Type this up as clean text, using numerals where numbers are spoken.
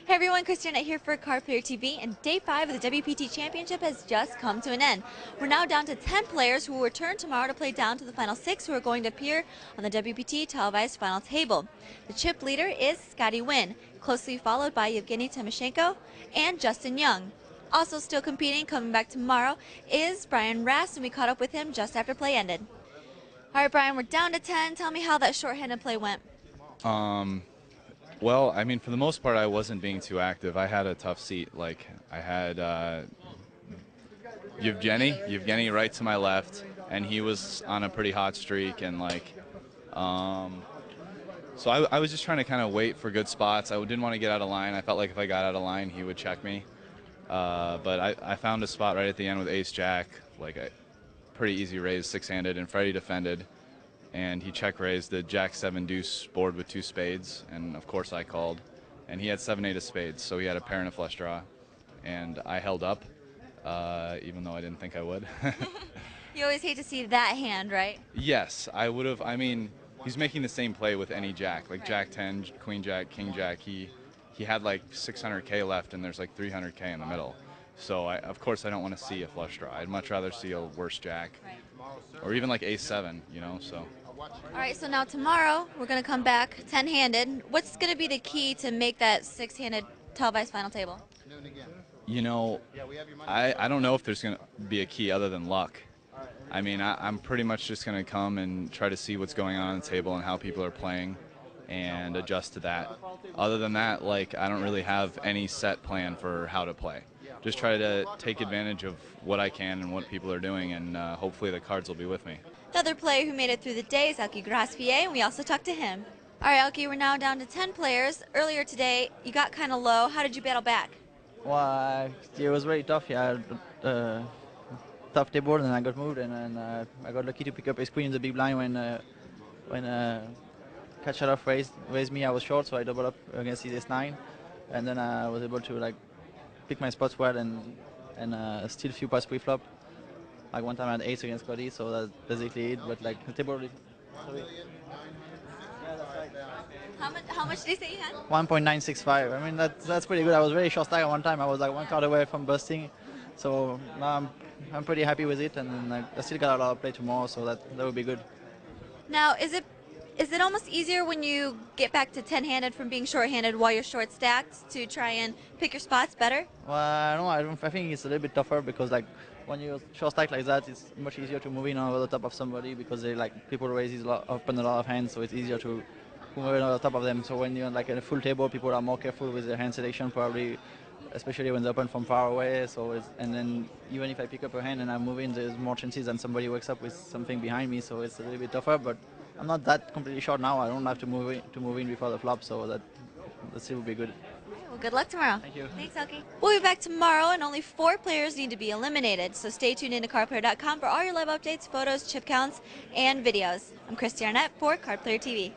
Hey everyone, Christiana here for Card Player TV, and Day 5 of the WPT Championship has just come to an end. We're now down to 10 players who will return tomorrow to play down to the final 6 who are going to appear on the WPT televised final table. The chip leader is Scotty Wynn, closely followed by Yevgeny Timoshenko and Justin Young. Also still competing, coming back tomorrow, is Brian Rast, and we caught up with him just after play ended. All right, Brian, we're down to 10. Tell me how that shorthanded play went. Well, I mean, for the most part, I wasn't being too active. I had a tough seat. Like, I had Yevgeny right to my left, and he was on a pretty hot streak, and so I was just trying to kind of wait for good spots. I didn't want to get out of line. I felt like if I got out of line, he would check me. But I found a spot right at the end with Ace-Jack, like a pretty easy raise, six-handed, and Freddie defended. And he check raised the Jack-7 deuce board with two spades, and of course I called. And he had 7-8 of spades, so he had a pair and a flush draw. And I held up, even though I didn't think I would. You always hate to see that hand, right? Yes, I would have. I mean, he's making the same play with any jack, like right. Jack-10, Queen-Jack, King-Jack. He had like 600K left, and there's like 300K in the middle. So of course I don't want to see a flush draw. I'd much rather see a worse jack, right. Or even like Ace-7, you know. So. All right, so now tomorrow we're going to come back 10-handed. What's going to be the key to make that 6-handed televised final table? You know, I don't know if there's going to be a key other than luck. I mean, I'm pretty much just going to come and try to see what's going on the table and how people are playing and adjust to that. Other than that, like, I don't really have any set plan for how to play. Just try to take advantage of what I can and what people are doing, and hopefully the cards will be with me. Another player who made it through the day is Elky Grospellier, and we also talked to him. All right, Elky, we're now down to 10 players. Earlier today, you got kind of low. How did you battle back? Well, it was very tough. Yeah, tough table, and I got moved, and then I got lucky to pick up ace queen in the big blind when Cat shut off raised me. I was short, so I doubled up against his ace-9, and then I was able to like pick my spots well and steal a few pots pre-flop. Like one time I had ace against Scotty, so that's basically it. But like the table, sorry. How much did you say you had? 1.965. I mean that's pretty good. I was very short stack at one time. I was like one card away from busting, so now I'm pretty happy with it, and I still got a lot of play tomorrow, so that would be good. Now, is it almost easier when you get back to 10-handed from being short-handed while you're short stacked to try and pick your spots better? Well, no, I think it's a little bit tougher because like when you're short stacked like that, it's much easier to move in over the top of somebody because they like people open a lot of hands, so it's easier to move in over the top of them. So when you're like in a full table, people are more careful with their hand selection, probably, especially when they open from far away. So and then even if I pick up a hand and I move in, there's more chances that somebody wakes up with something behind me. So it's a little bit tougher, but I'm not that completely short now. I don't have to move in before the flop, so that still will be good. Well, good luck tomorrow. Thank you. Thanks, Elky. We'll be back tomorrow, and only 4 players need to be eliminated. So stay tuned into cardplayer.com for all your live updates, photos, chip counts, and videos. I'm Christy Arnett for Card Player TV.